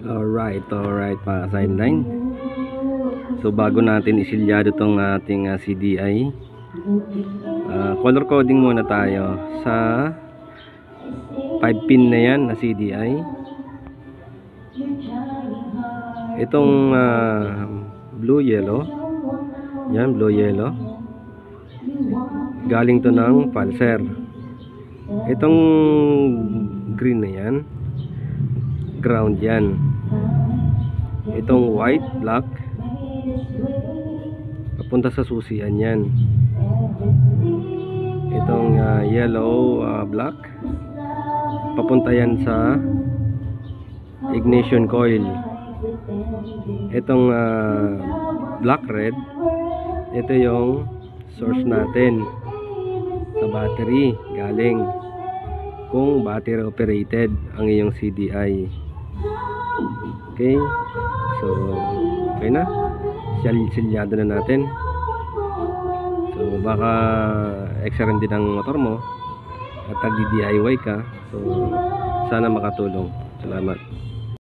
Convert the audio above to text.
Alright mga sideline. So bago natin isilyado tong ating CDI, color coding muna tayo sa 5 pin na yan na CDI. Itong blue yellow, yan blue yellow, galing to ng pulser. Itong green na yan, ground yan. Itong white, black, papunta sa susian yan. Itong yellow, black, papunta yan sa ignition coil. Itong black red, ito yung source natin sa battery, galing kung battery operated ang iyong CDI. Okay, so okay na, silyado na natin. So baka extra rin din ang motor mo at nagdi-DIY ka, so sana makatulong. Salamat.